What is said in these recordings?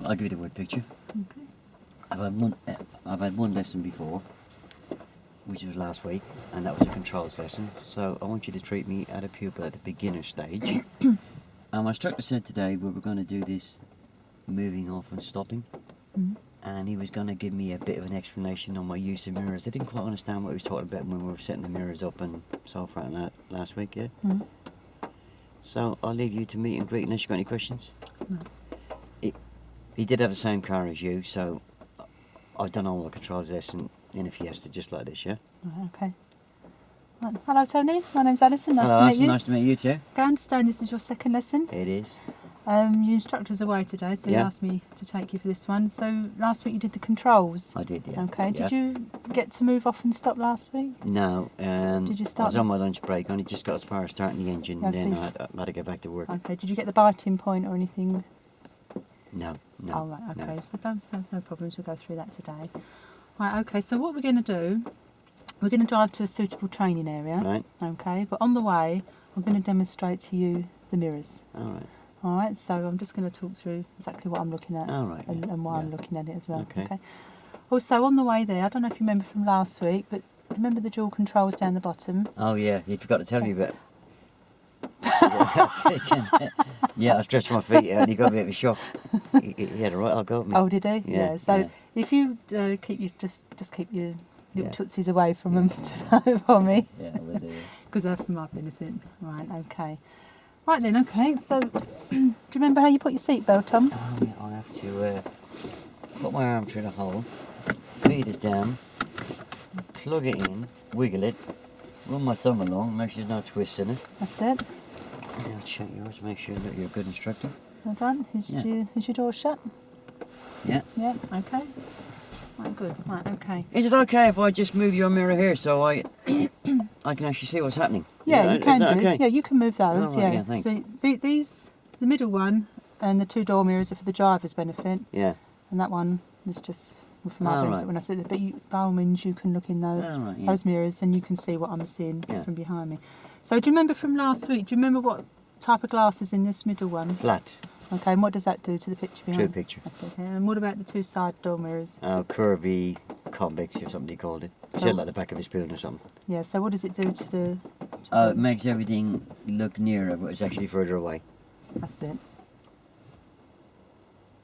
I'll give you the word picture. Okay. I've had one lesson before, which was last week, and that was a controls lesson. So I want you to treat me at a pupil at the beginner stage. My instructor said today we were going to do this moving off and stopping, and he was going to give me a bit of an explanation on my use of mirrors. I didn't quite understand what he was talking about when we were setting the mirrors up and so forth and that last week, yeah? So I'll leave you to meet and greet unless you've got any questions. No. He did have the same car as you, so I've done all the controls lesson in a Fiesta just like this, yeah? Okay. Right. Hello, Tony. My name's Allison. Nice Hello, to meet Allison. you. Nice to meet you too. I understand this is your second lesson. It is. Your instructor's away today, so he Yeah. asked me to take you for this one. So last week you did the controls. I did, yeah. Okay. Yeah. Did you get to move off and stop last week? No. Did you I start? was on my lunch break. I only just got as far as starting the engine, No, and then so I had to go back to work. Okay. Did you get the biting point or anything? No. Oh, right. Okay. No. So no problems. We'll go through that today. Right. Okay. So what we're going to do, we're going to drive to a suitable training area. Right. Okay. But on the way, I'm going to demonstrate to you the mirrors. All right. All right, so I'm just going to talk through exactly what I'm looking at All right, and why I'm yeah. looking at it as well. Okay. Also, on the way there, I don't know if you remember from last week, but remember the dual controls down the bottom? Oh, yeah. You forgot to tell me about last weekend. Yeah, I stretched my feet out and he got a bit of a shock. He had a right, I'll go at me. Oh, did he? Yeah, So yeah. if you keep your just keep your little Yeah. tootsies away from them for me, Yeah, I will do. because they're for my benefit. Right. Okay. Right then. Okay. So, do you remember how you put your seatbelt on? Oh, yeah, I'll have to put my arm through the hole, feed it down, plug it in, wiggle it, run my thumb along, make sure there's no twists in it. That's it. And I'll check yours, make sure that you're a good instructor. Well done. Is your door shut? Yeah. Yeah. Okay. Right. Good. Right. Okay. Is it okay if I just move your mirror here so I can actually see what's happening? Yeah, you Is can that do. okay? Yeah, you can move those. Oh, right, yeah. yeah, thanks. So these, the middle one and the two door mirrors are for the driver's benefit, Yeah. and that one is just for my Oh, benefit right. when I sit there. But by all means, you can look in those, Oh, right, yeah. those mirrors and you can see what I'm seeing Yeah. from behind me. So do you remember from last week? Do you remember what type of glass is in this middle one? Flat. Okay, and what does that do to the picture behind? True picture. That's okay. And what about the two side door mirrors? Curvy convex or something he called it. So- Shit like the back of his building or something. Yeah. So what does it do to the? It makes everything look nearer, but it's actually further away. That's it.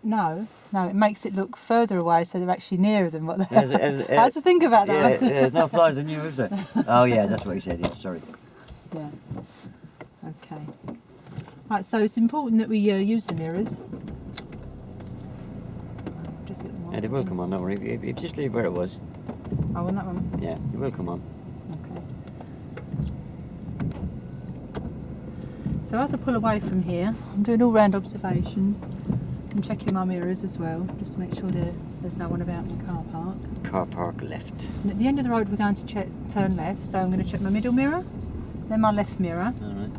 No, it makes it look further away, so they're actually nearer than what they're. How to think about Yeah, that? there's no flies in you, is there? Oh yeah, that's what he said. Yeah, sorry. Yeah. Okay. Right, so it's important that we use the mirrors. Just let them on. Yeah, they will come on. Don't worry. If you just leave where it was, Oh, on that one. yeah, it will come on. Okay. So as I pull away from here, I'm doing all round observations and checking my mirrors as well, just to make sure there's no one about in the car park. Car park left. And at the end of the road, we're going to turn left. So I'm going to check my middle mirror, then my left mirror. All right.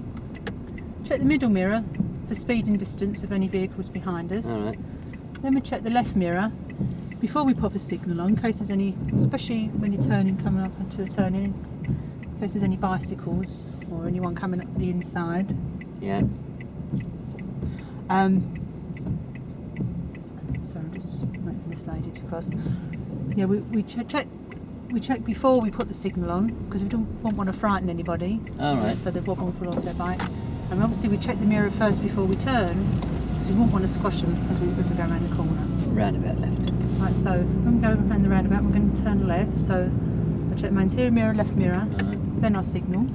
Check the middle mirror for speed and distance of any vehicles behind us. All right. Then we check the left mirror before we pop a signal on, in case there's any, especially when you're turning, coming up into a turning, in case there's any bicycles or anyone coming up the inside. Yeah. So I'm just waiting for this lady to cross. Yeah, we check before we put the signal on, because we don't want to frighten anybody. All right. So they won't fall off their bike. And obviously we check the mirror first before we turn, because we won't want to squash them as we go around the corner. Roundabout left. Right, so when we go around the roundabout, we're going to turn left. So I check my interior mirror, left mirror, All right. then I signal.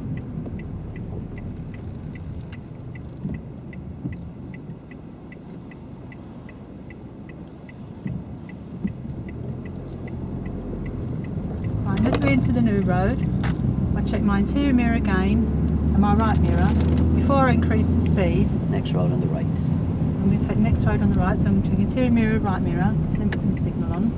Right, as we enter the new road, I check my interior mirror again and my right mirror before I increase the speed. Next road on the right. I'm going to take the next road on the right, so I'm going to check interior mirror, right mirror, then put the signal on.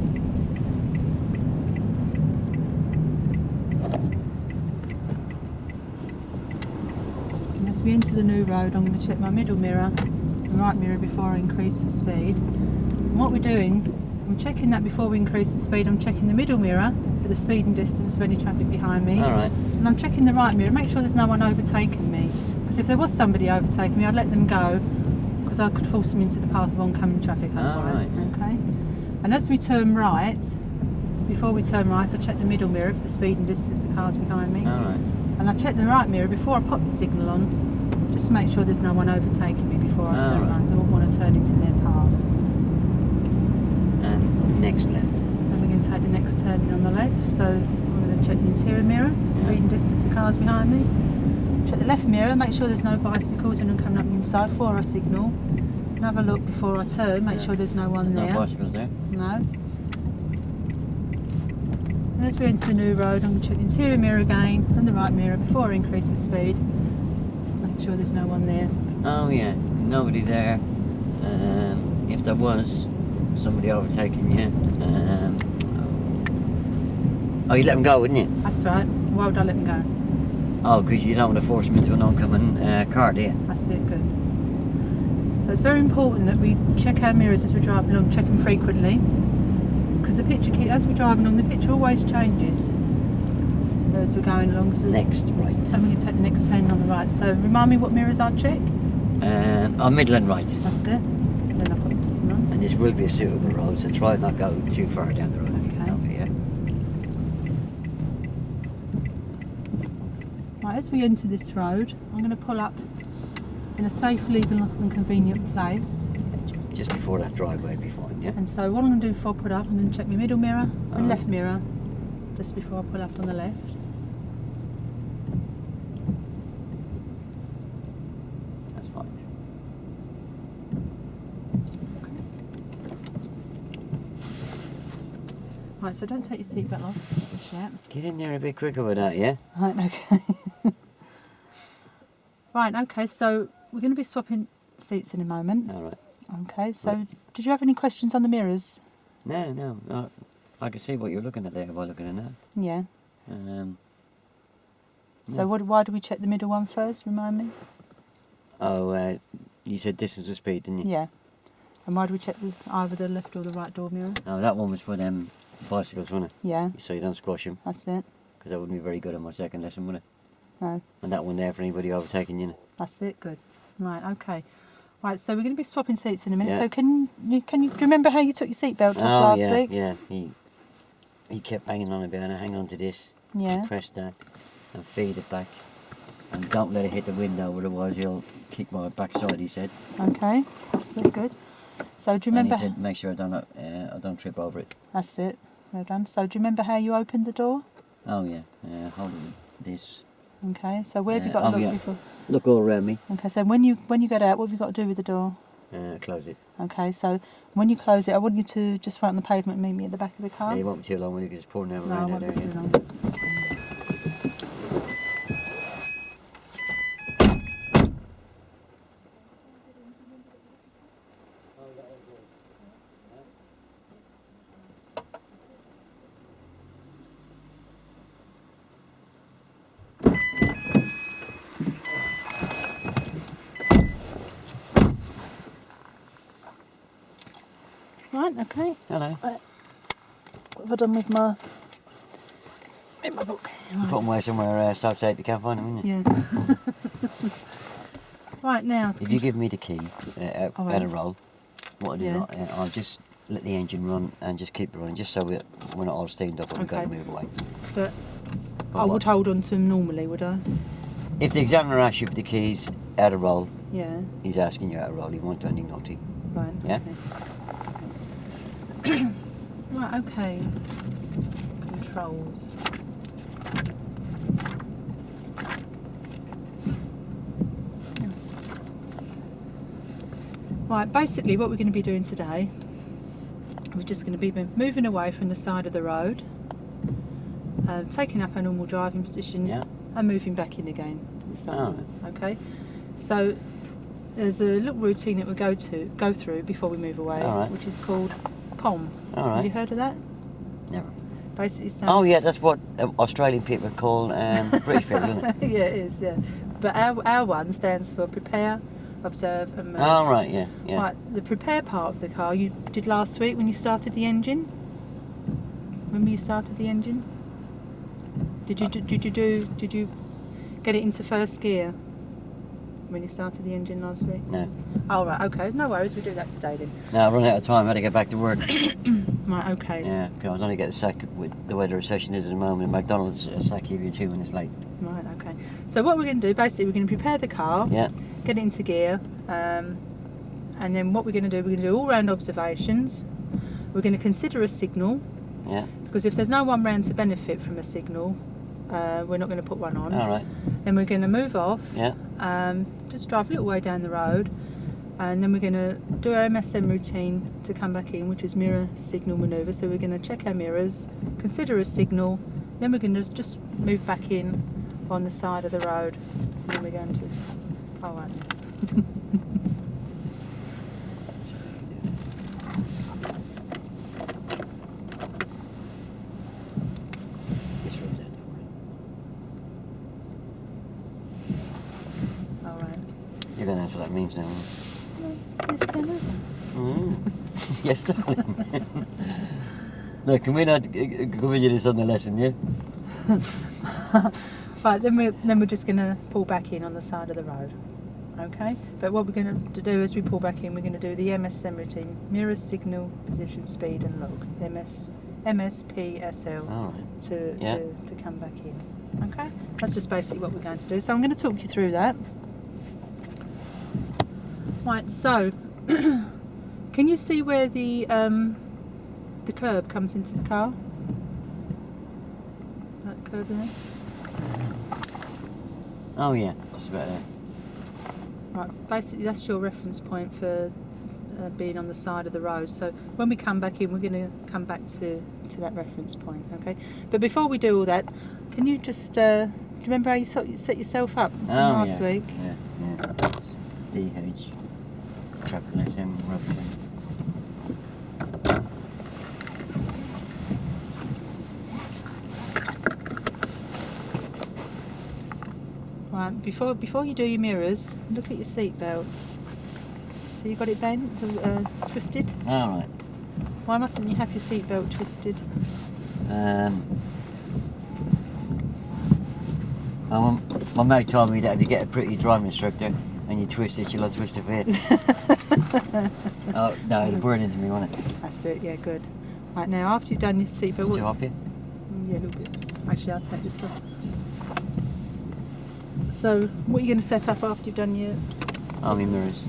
And as we enter the new road, I'm going to check my middle mirror and right mirror before I increase the speed. And what we're doing, I'm checking that before we increase the speed. I'm checking the middle mirror for the speed and distance of any traffic behind me. All right. And I'm checking the right mirror, make sure there's no one overtaking me. Because if there was somebody overtaking me, I'd let them go because I could force them into the path of oncoming traffic otherwise. right. Okay. And as we turn right, before we turn right, I check the middle mirror for the speed and distance of cars behind me. Alright. And I check the right mirror before I pop the signal on, just to make sure there's no one overtaking me before I turn right. I don't want to turn into their path. And next left. Then we're going to take the next turning on the left. So I'm going to check the interior mirror, the speed and distance of cars behind me. Check the left mirror, make sure there's no bicycles and coming up the inside for I signal. And have a look before I turn, make sure there's no one there. No bicycles there? No. And as we enter the new road, I'm going to check the interior mirror again and the right mirror before I increase the speed. Make sure there's no one there. Oh yeah, nobody there. If there was somebody overtaking you, oh, you let them go, wouldn't you? That's right. Why would I let them go? Oh, because you don't want to force them into an oncoming car, do you? That's it, good. So it's very important that we check our mirrors as we drive along, check them frequently, because the picture, as we drive along, the picture always changes as we're going along. So Next right. I'm going to take the next turn on the right. So remind me what mirrors I check. Middle and right. That's it. And then I'll put the signal on. And this will be a suitable road, so try not go too far down the road. Okay. Up here. Right, as we enter this road, I'm going to pull up in a safe, legal and convenient place. Just before that driveway will be fine, yeah? And so what I'm going to do before I put up, I'm going to check my middle mirror and Alright. left mirror just before I pull up on the left. That's fine. Right, so don't take your seatbelt off just yet. Get in there a bit quicker with that, yeah? Right, okay. Right, okay, so we're going to be swapping seats in a moment. Alright. Okay, so did you have any questions on the mirrors? No. I can see what you're looking at there by looking at that. Yeah. So Yeah. why do we check the middle one first? Remind me. Oh, you said distance and speed, didn't you? Yeah. And why do we check either the left or the right door mirror? Oh, that one was for them bicycles, wasn't Yeah, it? So you don't squash them, that's it. because that wouldn't be very good on my second lesson, would it? No, And that one there for anybody overtaking you. that's it. Good. Right. Okay. Right. So we're going to be swapping seats in a minute. Yeah. So do you remember how you took your seatbelt off Oh, last yeah, week? yeah. He kept banging on about it. Hang on to this. Yeah. Press that and feed it back. And don't let it hit the window, otherwise he'll kick my backside, he said. Okay. That's it. Good. So do you And remember? he said, make sure I don't trip over it. That's it. Well done. So do you remember how you opened the door? Oh, yeah. Hold this. Okay. So where have you got to look yeah. before? Look all around me. Okay. So when you get out, what have you got to do with the door? Close it. Okay. So when you close it, I want you to just wait on the pavement and meet me at the back of the car. Yeah, it won't be too long when you just pouring out No, it around won't out be there. too long. Right. Okay. Hello. What have I done with my book? Put them away somewhere so safe you can't find them, wouldn't you? Yeah. Right now. If you give me the key I will. at a roll, what I do, Yeah. I'll just let the engine run and just keep it running, just so we're not all steamed up and we've got to Okay. move away. But But I what? would hold on to them normally, would I? If the examiner asks you for the keys at a roll, Yeah. he's asking you at a roll, he won't do anything naughty. Right. Yeah? Okay. Right. Okay. Controls. Right. Basically, what we're going to be doing today, we're just going to be moving away from the side of the road, taking up our normal driving position, Yeah. and moving back in again to the side. Oh. Okay. So there's a little routine that we'll go through before we move away, All right. which is called POM. All Have you right. heard of that? Never. Basically, it stands Oh, yeah, that's what Australian people call British people, isn't it? yeah, it is. Yeah, but our one stands for prepare, observe, and move. Oh, right, yeah, yeah. Right, the prepare part of the car you did last week when you started the engine. Remember you started the engine? Did you get it into first gear? when you started the engine last week? No. Oh, right, okay. No worries, we do that today then. No, I've run out of time. I had to get back to work. Right, okay. Yeah, 'cause I was only getting a sack with the way the recession is at the moment. McDonald's a sack give you 2 minutes late. Right, okay. So what we're going to do, basically, we're going to prepare the car, Yeah. get it into gear, and then what we're going to do, we're going to do all-round observations. We're going to consider a signal, Yeah. because if there's no one round to benefit from a signal, we're not going to put one on. All right. Then we're going to move off, Yeah. just drive a little way down the road, and then we're going to do our MSM routine to come back in, which is mirror signal manoeuvre. So we're going to check our mirrors, consider a signal, then we're going to just move back in on the side of the road, and then we're going to... Oh, right. This road's out, don't worry. All right. You're going to know what that means now. Please turn over. Yes, darling. No, can we not cover this on the lesson, yeah? Right, then we're just going to pull back in on the side of the road. Okay? But what we're going to do as we pull back in, we're going to do the MSM routine. Mirror, signal, position, speed and log. MSPSL All right. to come back in. Okay? That's just basically what we're going to do. So I'm going to talk you through that. Right, so can you see where the curb comes into the car? That curb there? Oh, yeah. Just about there. Right, basically that's your reference point for being on the side of the road. So when we come back in, we're going to come back to that reference point, okay? But before we do all that, can you just, do you remember how you set yourself up last week? Yeah. DH. Trapping SM rupture. Right, before you do your mirrors, look at your seat belt. So you got it bent, twisted? All right. Why mustn't you have your seat belt twisted? My mate told me that if you get a pretty driving instructor and you twist it, she'll twist her fit. Oh, no, it'll burn into me, won't it? That's it, yeah, good. Right, now after you've done your seat belt... It's too hot for you? Yeah, a little bit. Actually, I'll take this off. So, what are you going to set up after you've done your... Army mirrors.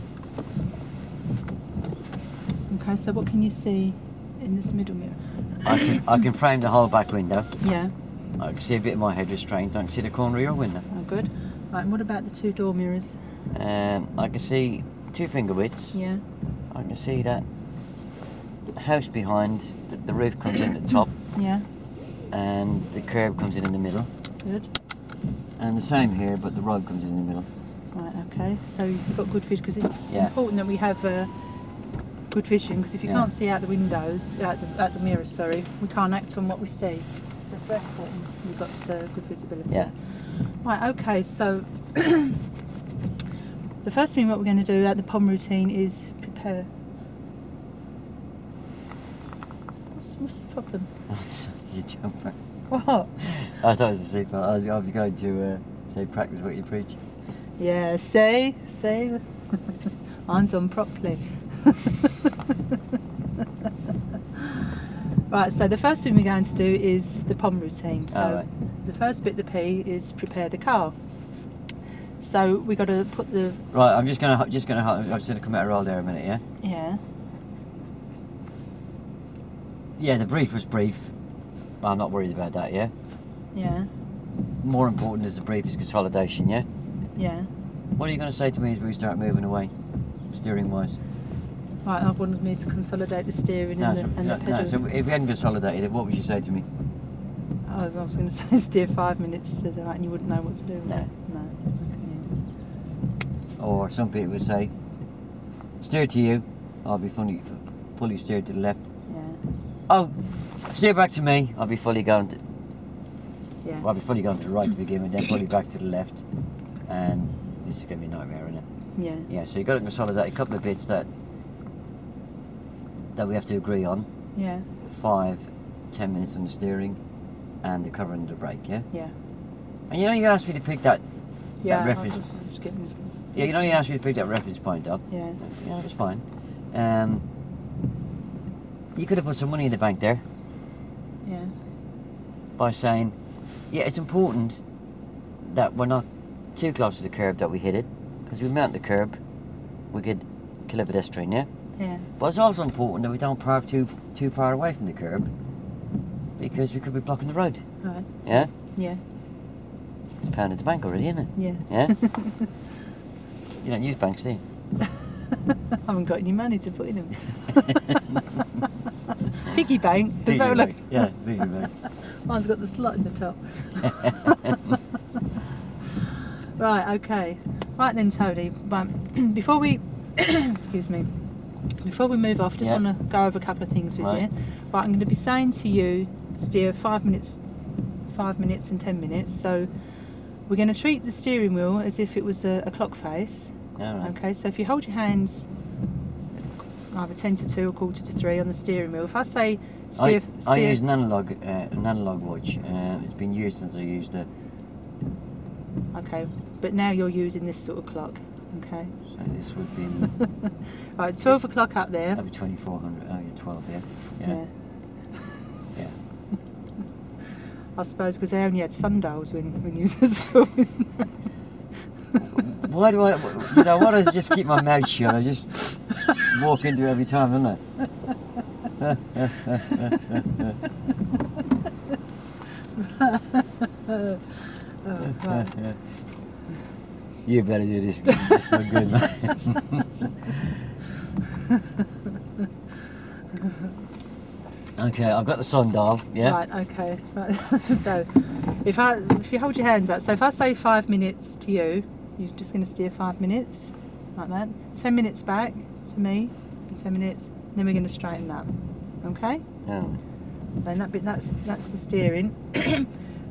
Okay, so what can you see in this middle mirror? I can frame the whole back window. Yeah. I can see a bit of my head restraint. I can see the corner of your window. Oh, good. Right, and what about the two door mirrors? I can see 2 finger widths. Yeah. I can see that house behind, the roof comes in at the top, Yeah. and the curb comes in the middle. Good. And the same here, but the road comes in the middle. Right, okay. So you've got good vision, because it's Yeah. important that we have good vision, because if you Yeah. can't see out the windows, out the mirrors, sorry, we can't act on what we see. So it's very important we've got good visibility. Yeah. Right, okay, so the first thing what we're going to do at the POM routine is prepare. What's the problem? Your jumper. What? I thought it was a seatbelt. I was going to say practice what you preach. Yeah, see? Mine's on properly. Right, so the first thing we're going to do is the POM routine. So right. the first bit, the P, is prepare the car. So we got to put the... Right, I'm just gonna I'm just gonna come out a roll there a minute, yeah? Yeah. Yeah, the brief was brief. I'm not worried about that, yeah? Yeah. More important is the brief is consolidation, yeah? Yeah. What are you going to say to me as we start moving away, steering wise? Right, I wanted me to consolidate the steering and the pedals. So if we hadn't consolidated it, what would you say to me? Oh, I was going to say steer 5 minutes to the right and you wouldn't know what to do. No. No. Okay. Or some people would say, steer to you, I'll be fully steered to the left. Yeah. Oh, steer back to me, I'll be fully going to... Yeah. Well, I'll be fully going to the right to begin with, then fully back to the left. And this is going to be a nightmare, isn't it? Yeah. Yeah, so you've got to consolidate a couple of bits that we have to agree on. Yeah. 5, 10 minutes on the steering and the cover and the brake, yeah? Yeah. And you know you asked me to pick that Yeah. reference. I was getting... Yeah, you know you asked me to pick that reference point up. Yeah. Yeah, it was fine. You could have put some money in the bank there Yeah. by saying, yeah, it's important that we're not too close to the curb that we hit it, because if we mount the curb, we could kill a pedestrian, yeah? Yeah. But it's also important that we don't park too far away from the curb, because we could be blocking the road, Right. yeah? Yeah. It's a pound in the bank already, isn't it? Yeah. Yeah? You don't use banks, do you? I haven't got any money to put in them. Piggy bank. Piggy There's no bank. Yeah, piggy bank. Mine's got the slot in the top. Right, okay. Right then, Tony. Right, before we, excuse me, before we move off, just Yeah. want to go over a couple of things with Right. you. Right, I'm going to be saying to you, steer 5 minutes and 10 minutes. So we're going to treat the steering wheel as if it was a clock face. All right. Okay, so if you hold your hands either 10 to 2 or quarter to 3 on the steering wheel, if I say I steer use an analog watch. It's been years since I used it. okay, but now you're using this sort of clock. Okay. So this would be Right, 12 o'clock up there. that'd be 2400. Oh, yeah, 12. Yeah. Yeah. Yeah. I suppose because they only had sundials when you was filming. Why do I? You know, why don't I just keep my mouth shut? I just walk into it every time, don't I? Oh, right. You better do this. That's my good man. Okay, I've got the sundial. Yeah. Right, okay. Right. So if you hold your hands up, so if I say 5 minutes to you, you're just going to steer 5 minutes, like that. 10 minutes back to me, 10 minutes, then we're going to straighten up. Okay? Oh. And that bit, that's the steering.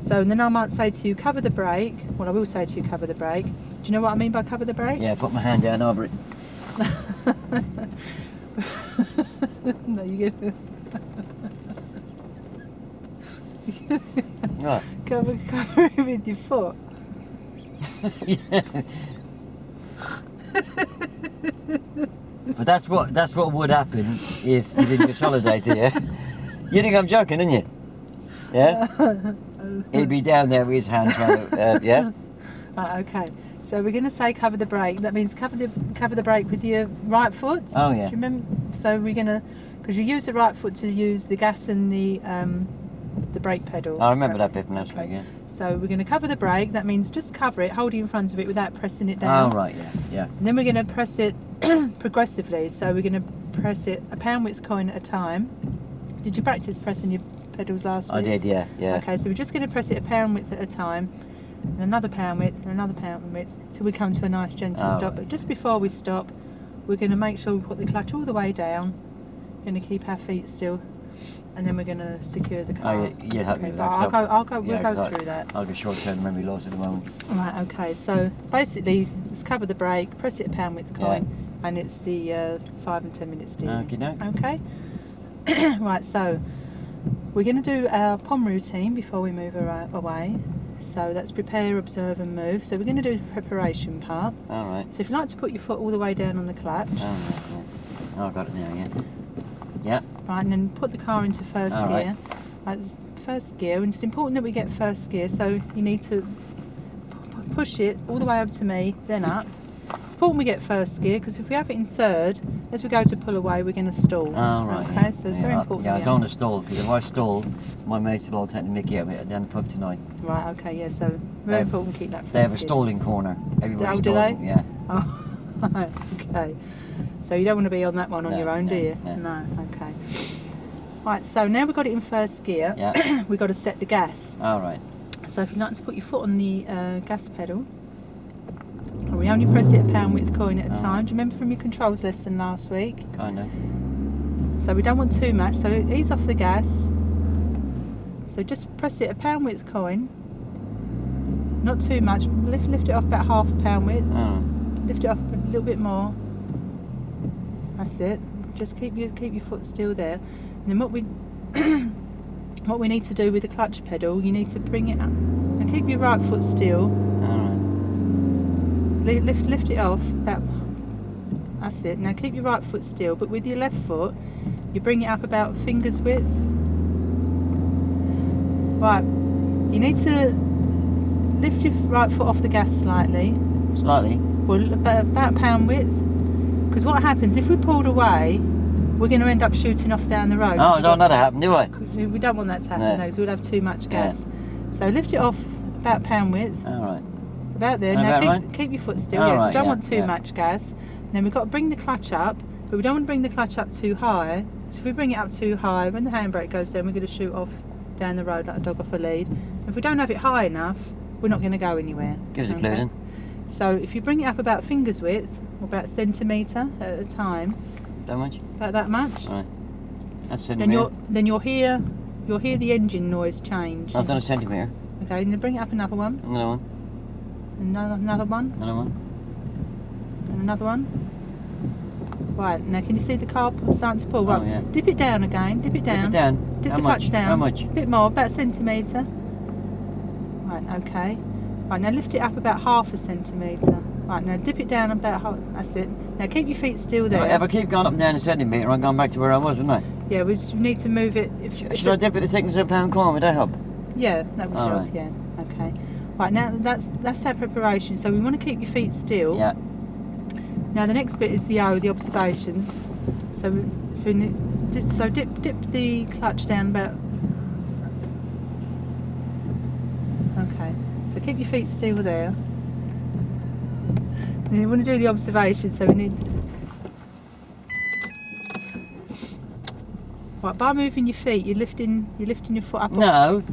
So and then I might say to you, cover the brake. Well, I will say to you, cover the brake. Do you know what I mean by cover the brake? Yeah, put my hand down over it. No, you get Right. cover it with your foot. But that's what would happen if you didn't consolidate it, yeah? You think I'm joking, didn't you? Yeah? He'd be down there with his hand trying to, yeah? Right, okay. So we're going to say cover the brake. That means cover the brake with your right foot. Oh, yeah. Do you remember? So we're going to, because you use the right foot to use the gas and the brake pedal. I remember that bit from last week, yeah. So we're going to cover the brake. That means just cover it, hold it in front of it without pressing it down. Oh, right, yeah, yeah. And then we're going to press it progressively. So we're going to press it a pound width coin at a time. Did you practice pressing your pedals last week? I did, yeah, yeah. Okay, so we're just going to press it a pound width at a time, and another pound width, and another pound width, till we come to a nice gentle stop. Right. But just before we stop, we're going to make sure we put the clutch all the way down. Going to keep our feet still, and then we're going to secure the car. Oh, yeah, you help me with that. We'll go through that. I'll go short-term memory loss at the moment. Right, okay, so basically, let's cover the brake, press it a pound width coin, and it's the 5 and 10 minute steering. Okay? Right, so we're going to do our POM routine before we move away. So that's prepare, observe and move. So we're going to do the preparation part. All right. So if you like to put your foot all the way down on the clutch. Oh, right, yeah. Oh, I've got it now, yeah. Yeah. Right, and then put the car into first All gear. Right, first gear, and it's important that we get first gear, so you need to push it all the way over to me, then up. It's important we get first gear, because if we have it in third, as we go to pull away, we're going to stall. Oh, right. Okay, yeah. so it's yeah, very important. Yeah, I we don't want to stall, because if I stall, my mates will all take the mickey out of it down the pub tonight. Right, okay, yeah, so very important to keep that first They have a gear. stalling corner. Everybody Oh, stalls do they? them, yeah. Oh, right, okay. So you don't want to be on that one on No, your own, no, do you? no. Okay. Right, so now we've got it in first gear, Yeah. we've got to set the gas. All right. So if you'd like to put your foot on the gas pedal, and we only press it a pound width coin at a time. Do you remember from your controls lesson last week? Kind of. So we don't want too much, so ease off the gas. So just press it a pound width coin, not too much, lift it off about half a pound width, Oh. lift it off a little bit more. That's it. Just keep your foot still there. And then what we need to do with the clutch pedal, you need to bring it up and keep your right foot still. All right. lift it off about. That's it. Now keep your right foot still, but with your left foot, you bring it up about finger's width. Right. You need to lift your right foot off the gas slightly. Slightly? Well, about pound width. Because what happens if we pulled away, we're going to end up shooting off down the road. Oh, don't let that happen, do I? We don't want that to happen, No. because we'll have too much gas. So lift it off about pound width. All right. About there. About Now right? keep your foot still. All Yes, we right, don't yeah, want too yeah. much gas. Then we've got to bring the clutch up, but we don't want to bring the clutch up too high. So if we bring it up too high, when the handbrake goes down, we're going to shoot off down the road like a dog off a lead. If we don't have it high enough, we're not going to go anywhere. Give us a clue then. So if you bring it up about finger's width, or about centimetre at a time, That much? about that much, All right. That's then centimetre. you'll hear the engine noise change. I've done a centimetre. Okay, then bring it up another one, Another one. another one, Another one. and another one. Right, now can you see the car starting to pull? Oh, Right, yeah. dip it down again, dip it down. Dip it down. Dip How the much? clutch down. How much? A bit more, about a centimetre. Right, okay. Right, now lift it up about half a centimetre. Right, now dip it down about half, that's it. Now keep your feet still there. If I keep going up and down a centimetre, I'm going back to where I was, haven't I? Yeah, we just need to move it. Should I dip it the thickness of a pound coin? Would that help? Yeah, that would All help, right. yeah. Okay. Right, now that's our preparation. So we want to keep your feet still. Yeah. Now the next bit is the observations. So dip the clutch down about. Okay. So keep your feet still there. Then you want to do the observations. So we need. Right, by moving your feet, you're lifting your foot up. No.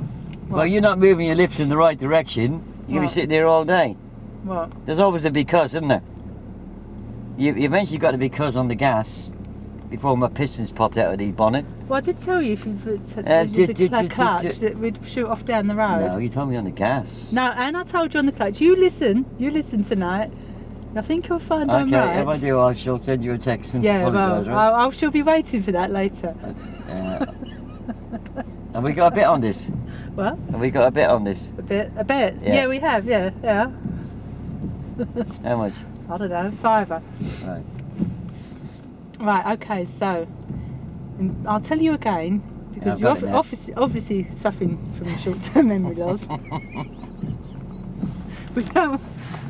Well, What? you're not moving your lips in the right direction. You're going to be What? sitting there all day. What? There's always a because, isn't there? You eventually got a because on the gas before my pistons popped out of the bonnet. Well, I did tell you if you put d- clutch that we'd shoot off down the road. No, you told me on the gas. No, and I told you on the clutch. You listen tonight. I think you'll find I'm Okay, right. if I do, I shall send you a text and Yeah, apologise, well, right? I shall be waiting for that later. Have we got a bit on this? Well, Have we got a bit on this? a bit. Yeah. Yeah, we have. Yeah. How much? I don't know, £5. Right. Right. Okay. So, and I'll tell you again because Yeah, I've you're got it now. obviously suffering from short-term memory loss. We don't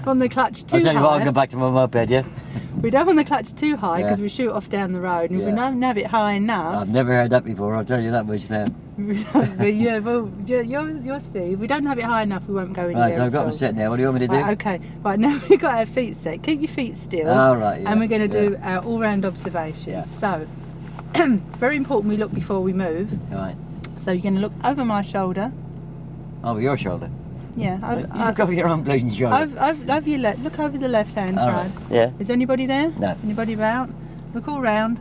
want the clutch too I'll tell you what, I'll high. go back to my moped, yeah? We don't want the clutch too high Yeah. because we shoot off down the road, and if we Yeah. don't have it high enough, I've never heard that before, I'll tell you that much now. yeah, well, you'll see. If we don't have it high enough, we won't go anywhere. Right, so I've got at them all. set now, what do you want me to do? Right, okay. Right, now we've got our feet set. Keep your feet still. All right, yeah, And we're going to yeah. do our all-round observations. Yeah. So, very important we look before we move. Right. So you're going to look over my shoulder. Over your shoulder. Yeah. You look over your own bleeding shoulder. Over your left. Look over the left-hand All side. right. Yeah. Is anybody there? No. Anybody round? Look all round.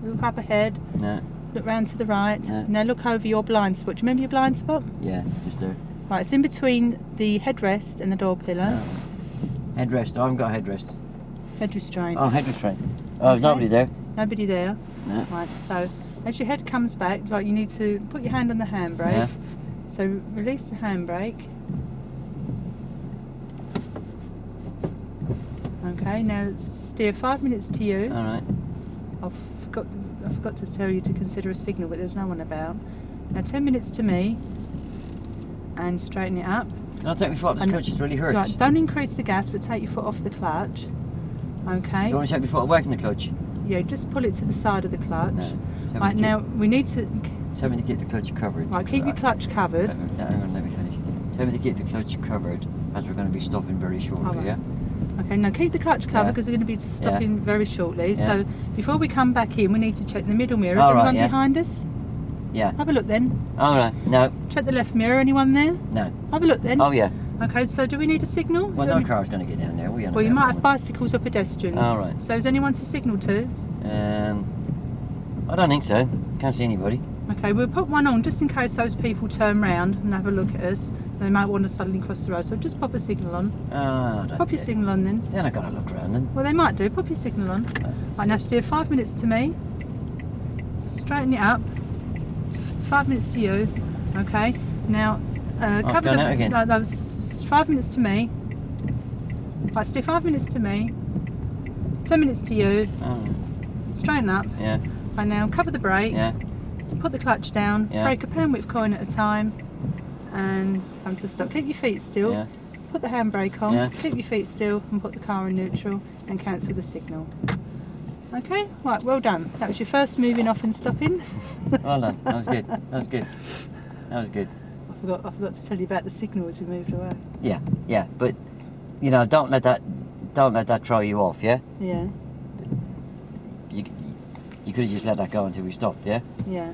Look up ahead. No. Look round to the right. No. Now look over your blind spot. Do you remember your blind spot? Yeah, just there. Right, it's in between the headrest and the door pillar. Headrest. I haven't got a headrest. Head restraint. Oh, head restraint. Oh, there's Okay. nobody there. Nobody there. No. Right, so as your head comes back, right, you need to put your hand on the handbrake. Yeah. So release the handbrake. Okay, now steer 5 minutes to you. All right. I forgot to tell you to consider a signal, but there's no one about. Now 10 minutes to me, and straighten it up. Can I take my foot off the And- clutch? It really hurts. Right, don't increase the gas, but take your foot off the clutch. Okay. Do you want to take my foot away from the clutch? Yeah, just pull it to the side of the clutch. No. Tell me Right, to now we need to. Tell me to keep the clutch covered. Right, keep your clutch covered. No, hang on, let me finish. Tell me to keep the clutch covered, as we're going to be stopping very shortly, All right. yeah? Okay, now keep the clutch covered Yeah. because we're going to be stopping very shortly. Yeah. So before we come back in, we need to check the middle mirror. Is All right, anyone yeah. behind us? Yeah. Have a look then. All right. No. Check the left mirror. Anyone there? No. Have a look then. Oh, yeah. Okay, so do we need a signal? Well, Do no we- car's going to get down there. Well, you might have bicycles or pedestrians. All right. So is anyone to signal to? I don't think so. Can't see anybody. Okay, we'll put one on just in case those people turn round and have a look at us. They might want to suddenly cross the road, so just pop a signal on. I don't Pop your care. signal on then. Then I've got to look around them. Well, they might do. Pop your signal on. Right, now steer 5 minutes to me. Straighten it up. It's 5 minutes to you. Okay. Now, it's going out again. No, that was 5 minutes to me. Right, let's do 5 minutes to me, 10 minutes to you, Oh, straighten up. yeah, Right now, cover the brake, yeah, put the clutch down, Yeah. brake a pound width coin at a time, and come to a stop. Keep your feet still, yeah. put the handbrake on, Yeah. keep your feet still, and put the car in neutral, and cancel the signal. Okay, right, well done. That was your first moving off and stopping. Well done. That was good. That was good. That was good. I forgot to tell you about the signal as we moved away. Yeah, yeah. But you know, don't let that throw you off. Yeah. Yeah, You could have just let that go until we stopped. Yeah. yeah.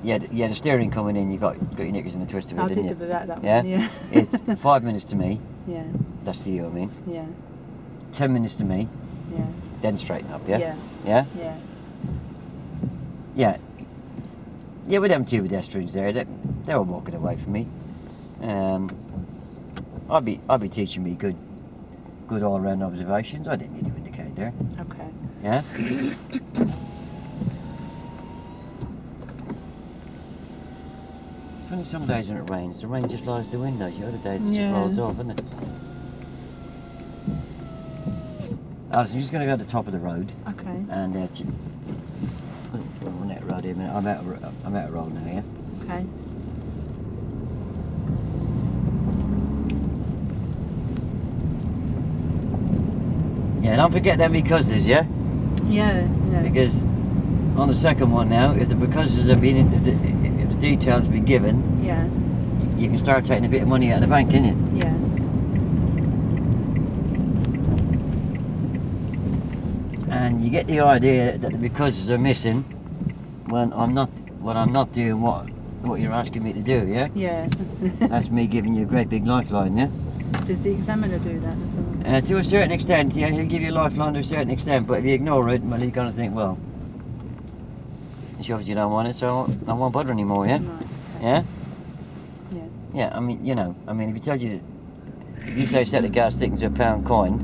Yeah, the steering coming in. You got your knickers in the twist of it, I didn't did you? about that Yeah? one, yeah. It's 5 minutes to me. Yeah, That's to you. I mean, yeah, 10 minutes to me. yeah. Then straighten up. Yeah. Yeah, Yeah. yeah. Yeah. Yeah, with them two pedestrians there, they were walking away from me. I'd be teaching me good all round observations. I didn't need to indicate there. Okay. Yeah. It's funny some days when it rains, the rain just lies the windows. The other days it Yeah. just rolls off, isn't it? Allison, you're just going to go to the top of the road Okay. and we're on that road here a minute. I'm out of road now, yeah? Okay. Yeah, don't forget them becauses, yeah? Yeah, yeah. Because on the second one now, if the becauses have been, if the details have been given, Yeah, you can start taking a bit of money out of the bank, can't you? yeah. And you get the idea that the becauses are missing when I'm not doing what you're asking me to do, yeah? Yeah. That's me giving you a great big lifeline, yeah? Does the examiner do that as well? To a certain extent, yeah, he'll give you a lifeline to a certain extent, but if you ignore it, well, you're going to think, well, she obviously don't want it, so I won't bother anymore, yeah? Right. Okay. Yeah? Yeah. Yeah, I mean, you know, if he tells you, if you say set the gas sticking to a £1 coin,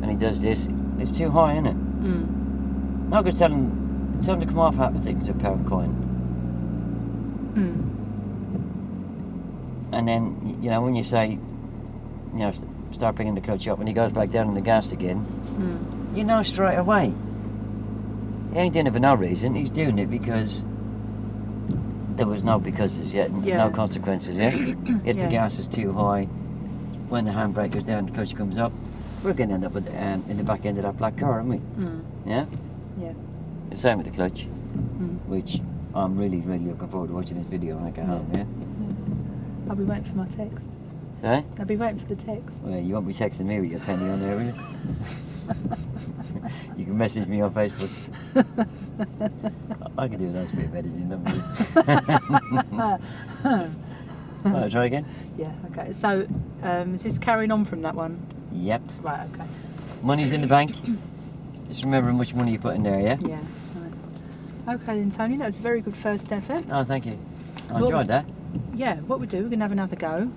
and he does this, it's too high, isn't it? Mm. No good tell him to come off half the thing to a £1 coin. Mm. And then, you know, when you say, you know, start bringing the clutch up, when he goes back down on the gas again, Mm. you know straight away. He ain't doing it for no reason, he's doing it because there was no becauses yet, Yeah. no consequences, yeah? If Yeah. the gas is too high, when the handbrake goes down, the clutch comes up, we're going to end up with, in the back end of that black car, aren't we? Mm. Yeah? Yeah. The same with the clutch, Mm. which I'm really, really looking forward to watching this video when I get home, yeah? I'll be waiting for my text. Eh? I'll be waiting for the text. Well, you won't be texting me with your penny on there, will you? You can message me on Facebook. I can do a nice bit of editing, don't you? Right, try again? Yeah, okay. So, is this carrying on from that one? Yep. Right, okay. Money's in the bank. Just remember how much money you put in there, yeah? Yeah. Right. Okay then, Tony, that was a very good first effort. Oh, thank you. I So what enjoyed that. Yeah, what we do, we're going to have another go.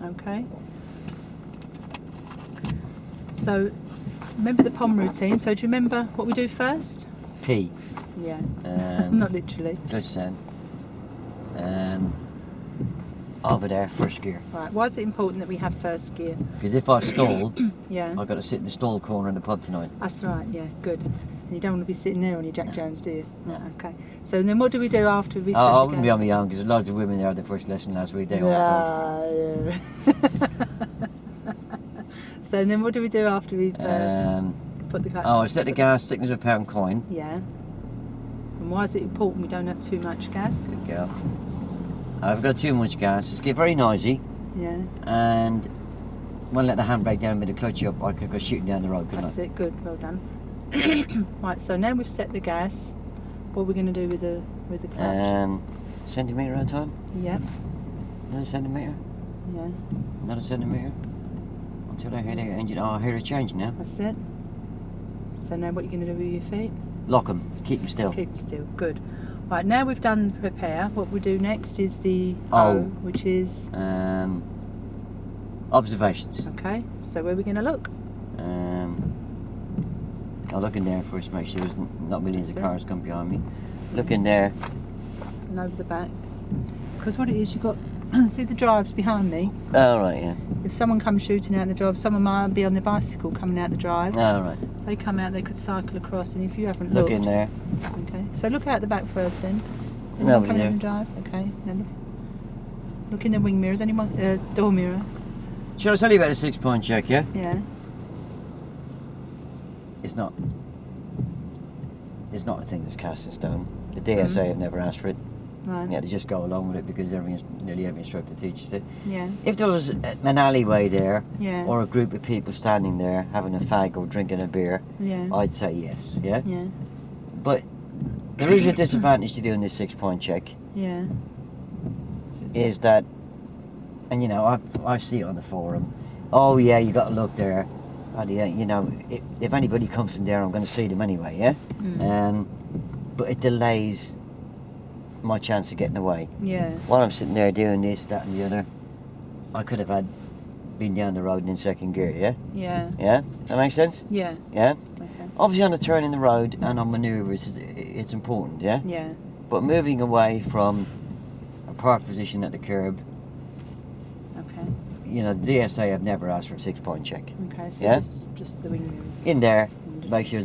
Okay. So, remember the POM routine. So, do you remember what we do first? P. Yeah. Um, Not literally. Clutch sound. Over there, first gear. Right. Why is it important that we have first gear? Because if I stall, Yeah. I've got to sit in the stall corner in the pub tonight. That's right. Yeah. Good. And you don't want to be sitting there on your Jack No. Jones, do you? No. Right, okay. So then, what do we do after we? I wouldn't be on my own because there's loads of women there at the first lesson last week. They all stalled. Yeah. So then, what do we do after we've put the clutch? I set the gas, thickness of a £1 coin. Yeah. And why is it important we don't have too much gas? Good girl. I've got too much gas. It's get very noisy, Yeah. and when I let the handbrake down with the clutch up, I could go shooting down the road, couldn't That's I? it. Good. Well done. Right. So now we've set the gas. What are we going to do with the clutch? Centimetre at a time. Yep. Another centimetre. Yeah. Another centimetre. Until I hear the engine. Oh, I hear it change now. That's it. So now what are you going to do with your feet? Lock them. Keep them still. Keep still. Good. Right, now we've done prepare. What we do next is the O. O, which is Observations. okay. So where are we going to look? I'll look in there first, make sure there's not millions That's of it. cars come behind me. Look in there. And over the back. Because what it is, you've got see the drives behind me. Oh, right, yeah. If someone comes shooting out the drive, someone might be on their bicycle coming out the drive. Oh, right. They come out, they could cycle across, and if you haven't Look looked... in there. Okay, so look out the back first then. Anyone Nobody coming there. in the drives? Okay, now look in the wing mirrors. Anyone... door mirror. Shall I tell you about the 6-point check, yeah? Yeah. It's not a thing that's cast in stone. The DSA have never asked for it. Right. Yeah, they just go along with it because nearly every instructor teaches it. Yeah. If there was an alleyway there, Yeah. or a group of people standing there having a fag or drinking a beer, Yeah. I'd say yes, yeah? Yeah. But there is a disadvantage to doing this 6-point check, Yeah. is that, and you know, I see it on the forum, oh yeah, you got to look there. You know, if anybody comes from there, I'm going to see them anyway, yeah? But it delays my chance of getting away. Yeah. While I'm sitting there doing this, that and the other, I could have been down the road and in second gear, yeah? Yeah. Yeah? That makes sense? Yeah. Yeah? Okay. Obviously on the turn in the road and on manoeuvres, it's important, yeah? Yeah. But moving away from a park position at the curb, Okay. you know, the DSA have never asked for a 6-point check. Okay. So Yeah? just the wing mirror. In there, And just- make sure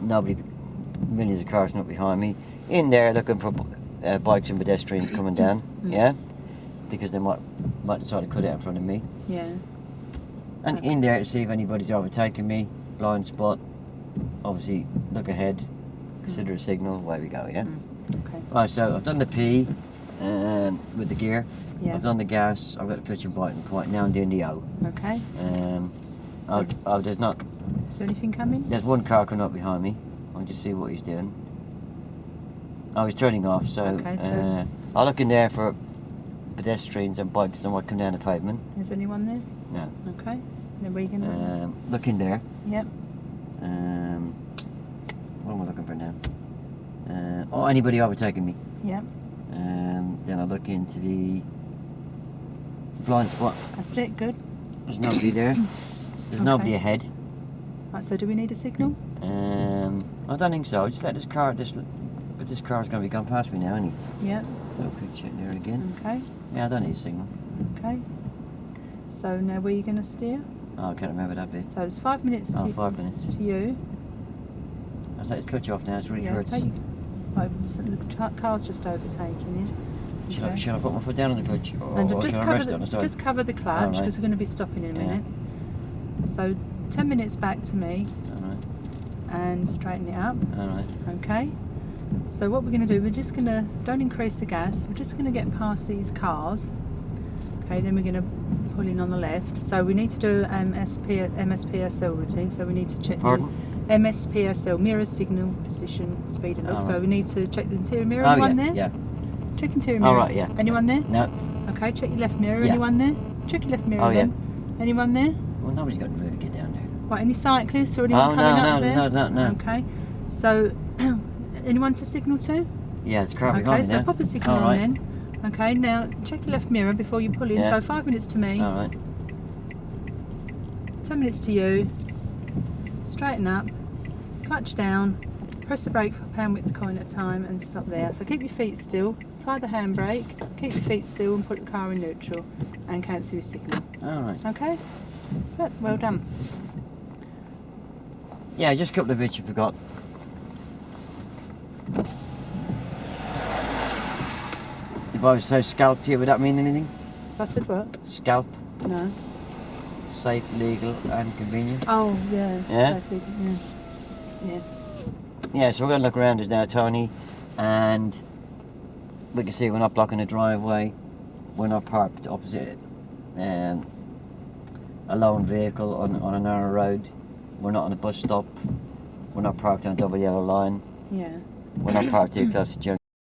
nobody, millions of cars not behind me. In there, looking for bikes and pedestrians coming down, yeah? Because they might decide to cut it in front of me. Yeah. And in there to see if anybody's overtaking me, blind spot, obviously look ahead, consider a signal, away we go, yeah? Okay. Right, so I've done the P with the gear, Yeah. I've done the gas, I've got the clutch and biting point, now I'm doing the O. Okay. There's Is there anything coming? one car coming up behind me, I'll just see what he's doing. Oh, he's turning off, so, Okay, so- I'll look in there for pedestrians and bikes that might come down the pavement. Is anyone there? No. Okay. Then where are you going to... Look in there. Yep. What am I looking for now? Anybody overtaking me. Yep. Then I look into the blind spot. That's it. Good. There's nobody there. There's nobody ahead. Right, so do we need a signal? I don't think so. Just let this car's going to be going past me now, isn't he? Yep. Little quick check there again. Okay. Yeah, I don't need a signal. Okay. So now where are you going to steer? Oh, I can't remember that bit. So it's 5 minutes to 5 minutes. to you. I'll take the clutch off now, it's really hurts. Take. Right, so the car's just overtaking you. Should I put my foot down on the clutch? Or And should just I cover rest it on the side? just cover the clutch because Alright. we're going to be stopping in a Yeah. minute. So 10 minutes back to me Alright, and straighten it up. alright. Okay. So what we're going to do, we're just going to, don't increase the gas, we're just going to get past these cars. Okay, then we're going to pull in on the left. So we need to do MSPSL routine, so we need to check Pardon? the MSPSL, mirror, signal, position, speed and look. So Alright. we need to check the interior mirror. Oh, Anyone yeah, there? yeah. Check interior mirror. Alright, yeah. Anyone there? No. Okay, check your left mirror. Yeah. Anyone there? Check your left mirror Oh, yeah. again. Anyone there? Well, nobody's got room to get down there. Right, any cyclists or anyone Oh, coming no, up no, there? no. Okay. So anyone to signal to? Yeah, it's a car Okay, behind me so now. pop a signal on Alright. then. Okay, now check your left mirror before you pull in. Yeah. So 5 minutes to me, Alright. 10 minutes to you. Straighten up, clutch down, press the brake for a pound width coin at a time and stop there. So keep your feet still, apply the handbrake, keep your feet still and put the car in neutral and cancel your signal. Alright. Okay? Good, well done. Yeah, just a couple of bits you forgot. If I was so scalp to you, would that mean anything? I said what? Scalp, No. safe, legal and convenient. Oh, yeah. Yeah? Safely, yeah. Yeah. Yeah, so we're going to look around us now, Tony, and we can see we're not blocking the driveway, we're not parked opposite a lone vehicle on a narrow road, we're not on a bus stop, we're not parked on a double yellow line, Yeah. we're not parked too close to junction.